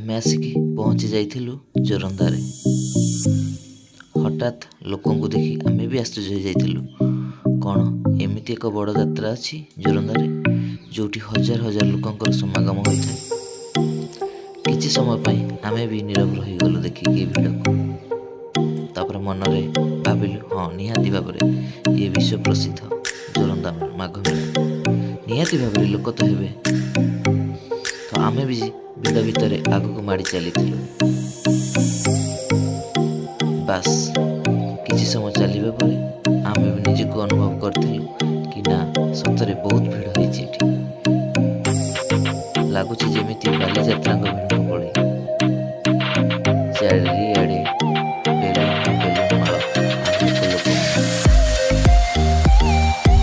ଆମେ ଆସିକି ପହଞ୍ଚି ଯାଇଥିଲୁ ଜୋରନ୍ଦାରେ। ହଠାତ୍ ଲୋକଙ୍କୁ ଦେଖି ଆମେ ବି ଆଶ୍ଚର୍ଯ୍ୟ ହୋଇଯାଇଥିଲୁ। କ'ଣ ଏମିତି ଏକ ବଡ଼ ଯାତ୍ରା ଅଛି ଜୋରନ୍ଦାରେ, ଯେଉଁଠି ହଜାର ହଜାର ଲୋକଙ୍କର ସମାଗମ ହୋଇଥାଏ? କିଛି ସମୟ ପାଇଁ ଆମେ ବି ନୀରବ ରହିଗଲୁ ଦେଖିକି ଏ ଭିଡ଼କୁ। ତାପରେ ମନରେ ଭାବିଲୁ, ହଁ ନିହାତି ଭାବରେ ଇଏ ବିଶ୍ୱ ପ୍ରସିଦ୍ଧ ଜୋରନ୍ଦା ମାଘ ମେଳା, ନିହାତି ଭାବରେ ଲୋକ ତ ହେବେ। ତ ଆମେ ବି ଭିଡ଼ ଭିତରେ ଆଗକୁ ମାଡ଼ି ଚାଲିଥିଲୁ। ବାସ୍ କିଛି ସମୟ ଚାଲିବା ପରେ ଆମେ ବି ନିଜକୁ ଅନୁଭବ କରିଥିଲୁ କି ନା ସତରେ ବହୁତ ଭିଡ଼ ହେଇଛି ଏଠି। ଲାଗୁଛି ଯେମିତି ବାଲିଯାତ୍ରାଙ୍କ ଭିଡ଼ ଭଳି। ଚାରିଆଡ଼େ ବେଲୁନ ମାଳ, ଅନେକ ଲୋକ।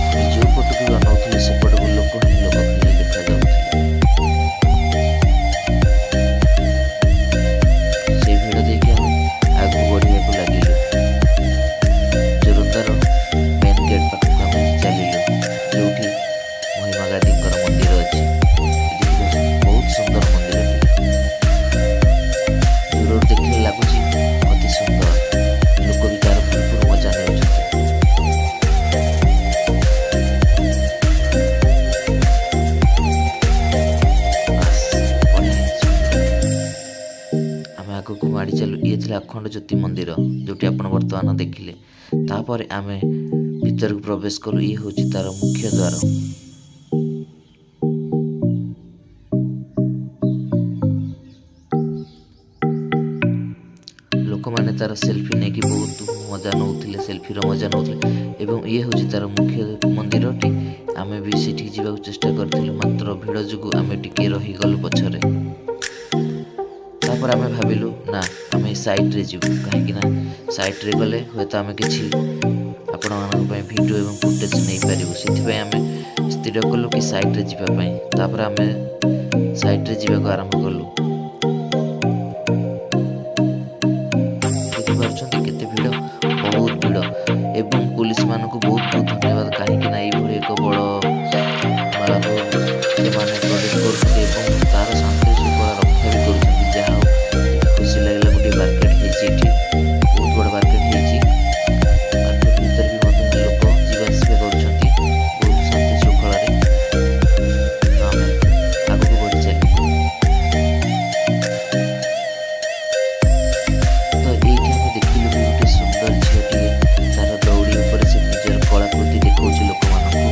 ଆମେ ଯେଉଁ ପଟକୁ ବି ଅନଉଥିଲେ ସେପଟକୁ ଲୋକ ହିଁ ଲୋକ ଖାଲି ଦେଖାଯାଉଥିଲେ। ସେଇ ଭିଡ଼ ଦେଇକି ଆମେ ଆଗକୁ ବଢ଼ିବାକୁ ଲାଗିଲୁ। ଜୋରନ୍ଦାର ମେନ୍ ଗେଟ୍ ପାଖକୁ ଆମେ ଚାଲିଲୁ, ଯେଉଁଠି ମହିମା ଗାଦିଙ୍କର ମନ୍ଦିର ଅଛି। ବହୁତ ସୁନ୍ଦର ମନ୍ଦିରଟି, ଦୂରରୁ ଦେଖିଲେ ଲାଗୁଛି ଅତି ସୁନ୍ଦର। ଲୋକ ବି ତାର ଭରପୁର ମଜା ନେଉଛନ୍ତି। ଆମେ ଆଗକୁ ମାଡ଼ି ଚାଲୁ। ଇଏ ଥିଲା ଅଖଣ୍ଡ ଜ୍ୟୋତି ମନ୍ଦିର, ଯେଉଁଠି ଆପଣ ବର୍ତ୍ତମାନ ଦେଖିଲେ। ତାପରେ ଆମେ ଭିତରକୁ ପ୍ରବେଶ କଲୁ। ଇଏ ହେଉଛି ତାର ମୁଖ୍ୟ ଦ୍ୱାର। ଲୋକମାନେ ତାର ସେଲ୍ଫି ନେଇକି ବହୁତ ମଜା ନେଉଥିଲେ, ସେଲ୍ଫିର ମଜା ନେଉଥିଲେ। ଏବଂ ଇଏ ହେଉଛି ତାର ମୁଖ୍ୟ ମନ୍ଦିରଟି। ଆମେ ବି ସେଠିକି ଯିବାକୁ ଚେଷ୍ଟା କରିଥିଲୁ, ମାତ୍ର ଭିଡ଼ ଯୋଗୁଁ ଆମେ ଟିକେ ରହିଗଲୁ ପଛରେ। ତାପରେ ଆମେ ଭାବିଲୁ ନା ଆମେ ସାଇଡ଼୍ରେ ଯିବୁ, କାହିଁକିନା ସାଇଡ଼୍ରେ ଗଲେ ହୁଏତ ଆମେ କିଛି ଆପଣମାନଙ୍କ ପାଇଁ ଭିଡ଼ିଓ ଏବଂ ଫୁଟେଜ୍ ନେଇପାରିବୁ। ସେଥିପାଇଁ ଆମେ ସ୍ଥିର କଲୁ କି ସାଇଡ଼୍ରେ ଯିବା ପାଇଁ। ତାପରେ ଆମେ ସାଇଡ଼୍ରେ ଯିବାକୁ ଆରମ୍ଭ କଲୁ। ଦେଖିପାରୁଛନ୍ତି କେତେ ଭିଡ଼, ବହୁତ ଭିଡ଼। ଏବଂ ପୁଲିସମାନଙ୍କୁ ବହୁତ ବହୁତ ଧନ୍ୟବାଦ, କାହିଁକିନା ଏଇଭଳି ଏକ ବଡ଼ ମେଳାକୁ ସେମାନେ ପ୍ରଡ୍ୟୁସ୍ କରୁଛନ୍ତି ଏବଂ ତାର ଶାନ୍ତି ଶୃଙ୍ଖଳା ରକ୍ଷା ବି କରୁଛନ୍ତି। ଯାହା ହଉ ଖୁସି ଲାଗିଲା। ଗୋଟେ ମାର୍କେଟ ହେଇଛି ଏଠି, ବହୁତ ବଡ଼ ମାର୍କେଟ ହେଇଛି। ମାର୍କେଟ ଭିତରେ ବି ମଧ୍ୟ ଲୋକ ଯିବା ଆସିବା କରୁଛନ୍ତି ବହୁତ ଶାନ୍ତି ଶୃଙ୍ଖଳାରେ। ତ ଆମେ ଆଗକୁ ବଢ଼ି ଚାଲିଲୁ। ତ ଏଇଠି ଆମେ ଦେଖିଲୁ ବି ଗୋଟେ ସୁନ୍ଦର ଝିଅଟିଏ, ତାର ଦଉଡ଼ି ଉପରେ ସେ ନିଜର କଳାକୃତି ଦେଖାଉଛି ଲୋକମାନଙ୍କୁ।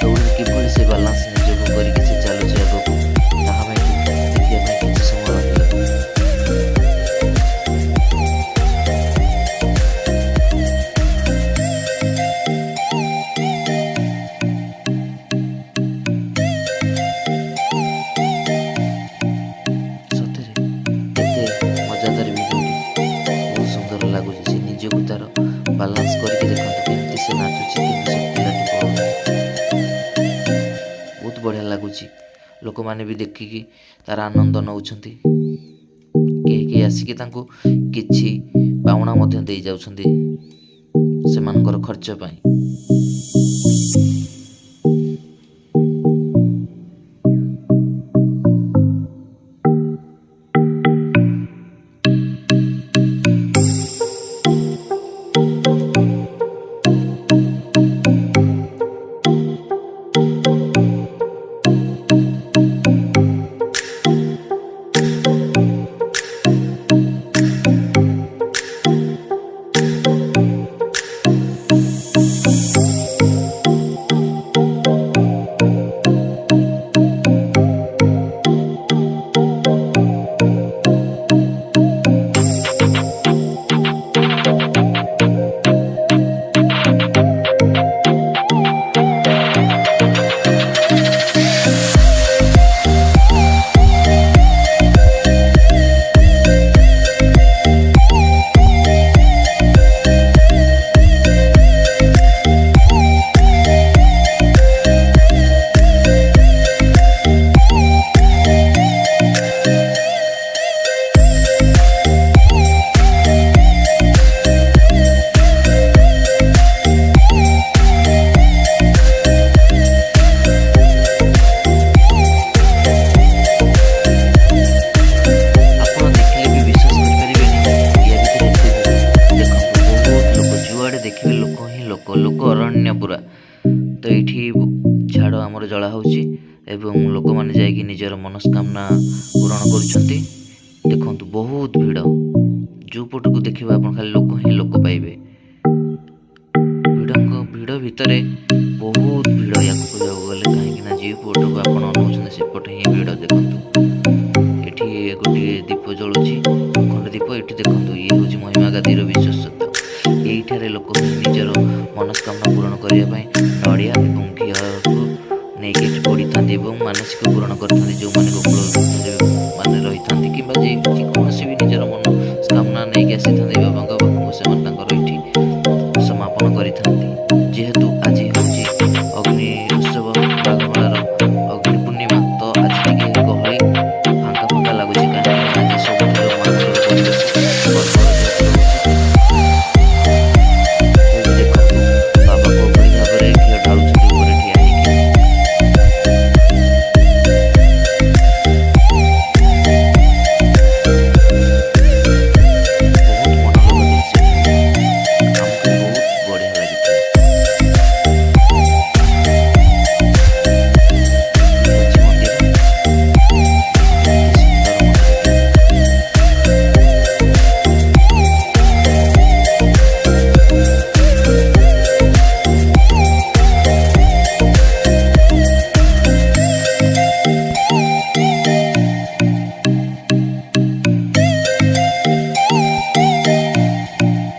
ଦଉଡ଼ି କିଭଳି ସେ ବାଲାନ୍ସ ନିଜକୁ କରିକି ସେ ଚାଲୁଛି ଆଗକୁ, ତାହା ଆମେ ଦେଖିବା ପାଇଁ କିଛି ସମୟ ରହିଲୁ। ସତରେ କେତେ ମଜାଦାର ଭିଡ଼ିଓଟି, ବହୁତ ସୁନ୍ଦର ଲାଗୁଛି। ସେ ନିଜକୁ ତାର ବାଲାନ୍ସ କରିକି ଦେଖନ୍ତୁ କେମିତି ସେ ନାଚୁଛି, କେମିତି ସେ ପିଲାଟି ପଳଉଛି। ବହୁତ ବଢ଼ିଆ ଲାଗୁଛି। ଲୋକମାନେ ବି ଦେଖିକି ତାର ଆନନ୍ଦ ନେଉଛନ୍ତି। କେହି କେହି ଆସିକି ତାଙ୍କୁ କିଛି ପାଉଣା ମଧ୍ୟ ଦେଇ ଯାଉଛନ୍ତି ସେମାନଙ୍କର ଖର୍ଚ୍ଚ ପାଇଁ। ତ ଏଇଠି ଝାଡ଼ ଆମର ଜଳା ହେଉଛି ଏବଂ ଲୋକମାନେ ଯାଇକି ନିଜର ମନସ୍କାମନା ପୂରଣ କରୁଛନ୍ତି। ଦେଖନ୍ତୁ ବହୁତ ଭିଡ଼, ଯେଉଁ ପଟକୁ ଦେଖିବା ଆପଣ ଖାଲି ଲୋକ ହିଁ ଲୋକ ପାଇବେ। ଭିଡ଼ ଭିତରେ ବହୁତ ଭିଡ଼ ୟାକୁ କହିବାକୁ ଗଲେ, କାହିଁକିନା ଯେଉଁ ପଟକୁ ଆପଣ ଅନଉଛନ୍ତି ସେପଟେ ହିଁ ଭିଡ଼। ଦେଖନ୍ତୁ ଏଠି ଗୋଟିଏ ଦୀପ ଜଳୁଛି, ଖଣ୍ଡ ଦୀପ। ଏଠି ଦେଖନ୍ତୁ ଇଏ ହେଉଛି ମହିମା ଗାଦିର ବିଶ୍ୱସ୍ତ। ଏଇଠାରେ ଲୋକ ନିଜର ମନସ୍କାମନା ପୂରଣ କରିବା ପାଇଁ ନଡ଼ିଆ ଏବଂ ଘିଅକୁ ନେଇକି ଏଠି ପଡ଼ିଥାନ୍ତି ଏବଂ ମାନସିକ ପୂରଣ କରିଥାନ୍ତି। ଯେଉଁମାନେ ଗୋକୁଳ ମାନେ ରହିଥାନ୍ତି କିମ୍ବା ଯେକୌଣସି ବି ନିଜର ମନସ୍କାମନା ନେଇକି ଆସିଥାନ୍ତି ବାବାଙ୍କ ପାଖକୁ, ସେମାନେ ତାଙ୍କର ଏଠି ସମାପନ କରିଥାନ୍ତି। ଯେହେତୁ ଆଜି ହେଉଛି ଅଗ୍ନି ଉତ୍ସବ, ବାଘମେଳାର ଅଗ୍ନି ପୂର୍ଣ୍ଣିମା, ତ ଆଜି ଟିକେ ଗହଳି ଫାଙ୍କା ଫାଙ୍କା ଲାଗୁଛି, କାହିଁକିନା ଆଜି ସବୁଠାରୁ ମଙ୍ଗଳ ପରିବେଶ ପର୍ବର ଯେହେତୁ ରହୁଛି। ଦେଖନ୍ତୁ ବାବା କୋଭଳି ଭାବରେ ଘିଅ ଢାଳୁଛନ୍ତି ଉପରେ ଠିଆ ହେଇକି। ବହୁତ ମନଲୋଭା ଦୃଶ୍ୟ, ଆମକୁ ବହୁତ ବଢ଼ିଆ ଲାଗିଥିଲା। ଅଛି ମନ୍ଦିର, କେତେ ସୁନ୍ଦର ମନ୍ଦିରଟି।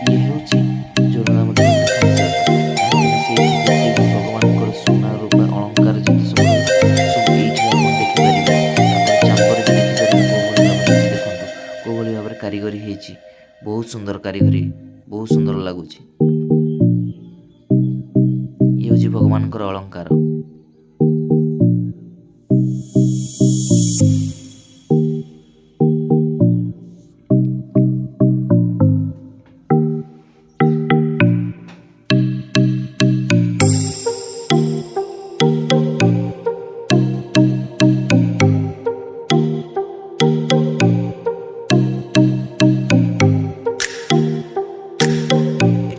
ଇଏ ହେଉଛି ଜୋରନ୍ଦା ମନ୍ଦିରର ଖାସିୟତ, କାହିଁକିନା ସେଇଠି ଯେତେ ବି ଭଗବାନଙ୍କର ସୁନା ରୂପା ଅଳଙ୍କାର ଯେତେ ସବୁ ସବୁ ଏଇଠି ଆପଣ ଦେଖିପାରିବେ। ତାଙ୍କର ଚାମ୍ବର ବି ଦେଖିପାରିବେ କୋଉଭଳି ଭାବରେ। ଏଠି ଦେଖନ୍ତୁ କୋଉଭଳି ଭାବରେ କାରିଗରୀ ହେଇଛି, ବହୁତ ସୁନ୍ଦର କାରିଗରୀ, ବହୁତ ସୁନ୍ଦର ଲାଗୁଛି। ଇଏ ହେଉଛି ଭଗବାନଙ୍କର ଅଳଙ୍କାର।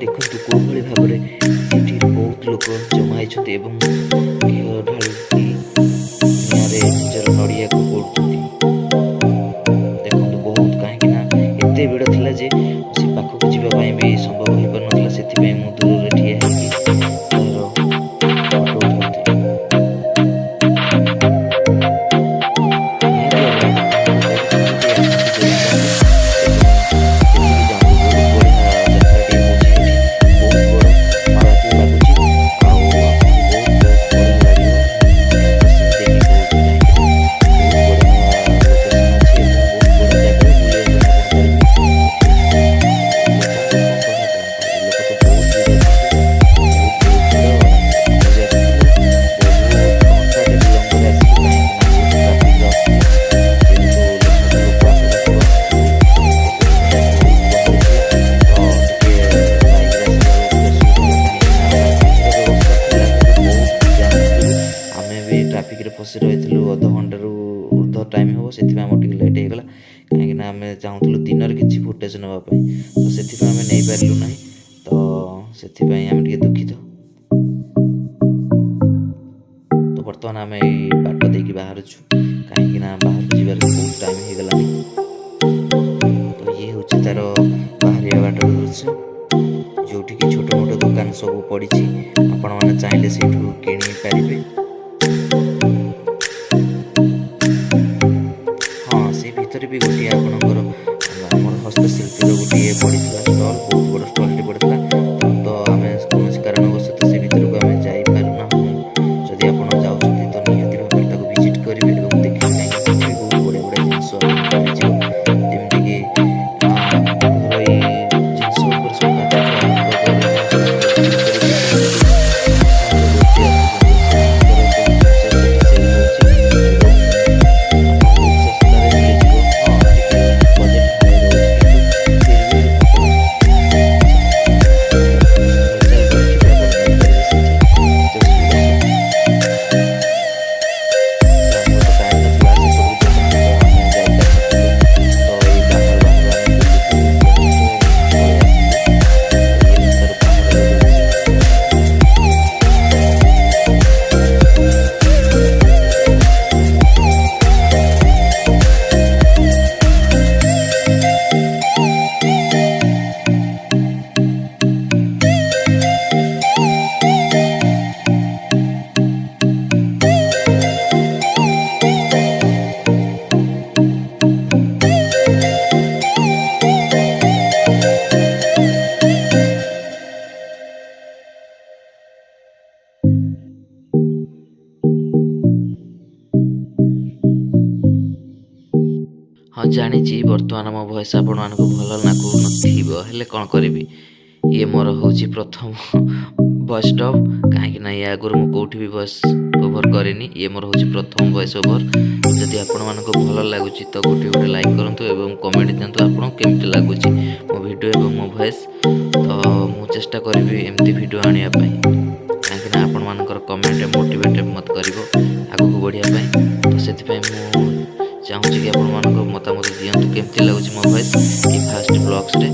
ଦେଖନ୍ତୁ କୋଉଭଳି ଭାବରେ ସେଠି ବହୁତ ଲୋକ ଜମା ହେଇଛନ୍ତି ଏବଂ ଘିଅ ଢାଳିକି ନିଆଁରେ ନିଜର ନଡ଼ିଆକୁ ପୋଡ଼ୁଛନ୍ତି। ଦେଖନ୍ତୁ ବହୁତ, କାହିଁକିନା ଏତେ ଭିଡ଼ ଥିଲା ଯେ ସେ ପାଖକୁ ଯିବା ପାଇଁ ବି ସମ୍ଭବ ହୋଇପାରୁନଥିଲା। ସେଥିପାଇଁ ମୁଁ ଦୂରରେ ଠିଆ ହେଇକି ତାର ଫଟୋ ଉଠାଉଥିଲି। ନିହାତି ଭାବରେ ଆପଣମାନଙ୍କୁ କହିବି ଯେ ଆସନ୍ତୁ ଜୋରନ୍ଦାକୁ ଏବଂ ଦେଖିକି ଯାଆନ୍ତୁ। ବହୁତ ବଢ଼ିଆ ଯାତ୍ରାଟିଏ ହେଉଛି ଏଠି, ବହୁତ ବଡ଼ ମେଳାଟିଏ ଲାଗୁଛି, ଆଉ ଆପଣଙ୍କୁ ବହୁତ ବହୁତ ବଢ଼ିଆ ଲାଗିବ। ମୁଁ କସମ ଦେଇକି କହୁଛି, କାହିଁକିନା ବହୁତ ବଢ଼ିଆ ଲୋକେସନ୍ ଅଛି ଏବଂ ବହୁତ ବଢ଼ିଆ ଜାଗାରେ ବୁଲିବା ପାଇଁ ଆପଣ ପାରିବେ। ଏଠି ଲୋକଙ୍କ କ'ଣ କଥା କ'ଣ କହିବି, ଲୋକ ତ ବହୁତ ଭିଡ଼ ଅଛନ୍ତି, ବହୁତ ବହୁତ ଭିଡ଼। ଆମେ ବି ଆସିଥିଲୁ, ବହୁତ ଘଣ୍ଟାଟେ ବିଳମ୍ବରେ ଆସିଲୁ, କାହିଁକିନା ବହୁତ ଟ୍ରାଫିକ୍ ରହୁଥିଲା। ଯେହେତୁ ସବୁ ଲୋକ ଆଖପାଖରୁ ଆସିଥିଲେ, ତ ସେଥିପାଇଁ ବହୁତ ଗହଳି ଥିଲା। ତ ଟିକେ ବାଇକ୍ରେ ଆସିଲା ବେଳକୁ ଅସୁବିଧା ହେଲା, କାହିଁକିନା ପାର୍କିଂର ବ୍ୟବସ୍ଥା ଥିଲା କିନ୍ତୁ ବହୁତ ଜାମ୍ ଥିଲୁ। ଆମେ ବି ଟ୍ରାଫିକ୍ରେ ଫସି ରହିଥିଲୁ, ଅଧଘଣ୍ଟାରୁ ଉର୍ଦ୍ଧ୍ୱ ଟାଇମ୍ ହେବ। ସେଥିପାଇଁ ଆମର ଟିକେ ଲେଟ୍ ହେଇଗଲା, କାହିଁକିନା ଆମେ ଚାହୁଁଥିଲୁ ଦିନରେ କିଛି ଫୁଟେଜ୍ ନେବା ପାଇଁ, ତ ସେଥିପାଇଁ ଆମେ ନେଇପାରିଲୁ ନାହିଁ। ତ ସେଥିପାଇଁ ଆମେ ଟିକେ ଦୁଃଖିତ। ତ ବର୍ତ୍ତମାନ ଆମେ ଏଇ ବାଟ ଦେଇକି ବାହାରୁଛୁ, କାହିଁକିନା ବାହାରକୁ ଯିବାର ବହୁତ ଟାଇମ୍ ହେଇଗଲାଣି। ତ ଇଏ ହେଉଛି ତାର ବାହାରିବା ବାଟର ଦୃଶ୍ୟ, ଯେଉଁଠିକି ଛୋଟ ମୋଟ ଦୋକାନ ସବୁ ପଡ଼ିଛି। ଆପଣମାନେ ଚାହିଁଲେ ସେଇଠୁ କିଣିପାରିବେ। ହଁ, ସେ ଭିତରେ ବି ଗୋଟିଏ ଆପଣଙ୍କର ଆମର ହସ୍ତଶିଳ୍ପୀର ଗୋଟିଏ ପଡ଼ିଥିଲା ଷ୍ଟଲ୍, ବହୁତ ବଡ଼ ଷ୍ଟଲ୍ଟି ପଡ଼ିଥିଲା। ତ ଆମେ କୌଣସି କାରଣବଶତଃ ସେ ଭିତରକୁ ଆମେ ଯାଇପାରୁନାହୁଁ। ଯଦି ଆପଣ ଯାଉଛନ୍ତି ତ ନିହାତି ଭାବରେ ତାକୁ ଭିଜିଟ୍ କରିବେ ଏବଂ ଦେଖିବେ, କାହିଁକିନା ସେଠି ବି ବହୁତ ବଢ଼ିଆ ବଢ଼ିଆ ଜିନିଷ ଆପଣଙ୍କୁ ମିଳିଯିବ। ଯେମିତିକି ଘରୋଇ ଜିନିଷ ଉପରେ ସବୁ ଖାଦ୍ୟଠୁ ଆରମ୍ଭ କରି, ତା ସହିତ ଭିତରେ ବି ବହୁତ ସାଜଗୋଷ୍ଠୀ ଆସୁଛନ୍ତି, ସେମାନଙ୍କର ଜାଣିଛି ବର୍ତ୍ତମାନ ମୋ ଭଏସ୍ ଆପଣମାନଙ୍କୁ ଭଲ ଲାଗୁନଥିବ, ହେଲେ କ'ଣ କରିବି, ଇଏ ମୋର ହେଉଛି ପ୍ରଥମ ଭଏସ୍ ଡବ୍। କାହିଁକିନା ୟା ଆଗରୁ ମୁଁ କେଉଁଠି ବି ଭଏସ୍ ଓଭର୍ କରିନି, ଇଏ ମୋର ହେଉଛି ପ୍ରଥମ ଭଏସ୍ ଓଭର୍। ଯଦି ଆପଣମାନଙ୍କୁ ଭଲ ଲାଗୁଛି ତ ଗୋଟେ ଲାଇକ୍ କରନ୍ତୁ ଏବଂ କମେଣ୍ଟ ଦିଅନ୍ତୁ ଆପଣଙ୍କୁ କେମିତି ଲାଗୁଛି ମୋ ଭିଡ଼ିଓ ଏବଂ ମୋ ଭଏସ୍। ତ ମୁଁ ଚେଷ୍ଟା କରିବି ଏମିତି ଭିଡ଼ିଓ ଆଣିବା ପାଇଁ, କାହିଁକିନା ଆପଣମାନଙ୍କର କମେଣ୍ଟ ମୋଟିଭେଟ୍ ମୋତେ କରିବ ଆଗକୁ ବଢ଼ିବା ପାଇଁ। ତ ସେଥିପାଇଁ ମୁଁ ଚାହୁଁଛି କି ଆପଣମାନଙ୍କ ମତାମତ ଦିଅନ୍ତୁ କେମିତି ଲାଗୁଛି ମୋ ଭଏସ୍ ଏ ଫାର୍ଷ୍ଟ ବ୍ଲଗ୍ସରେ।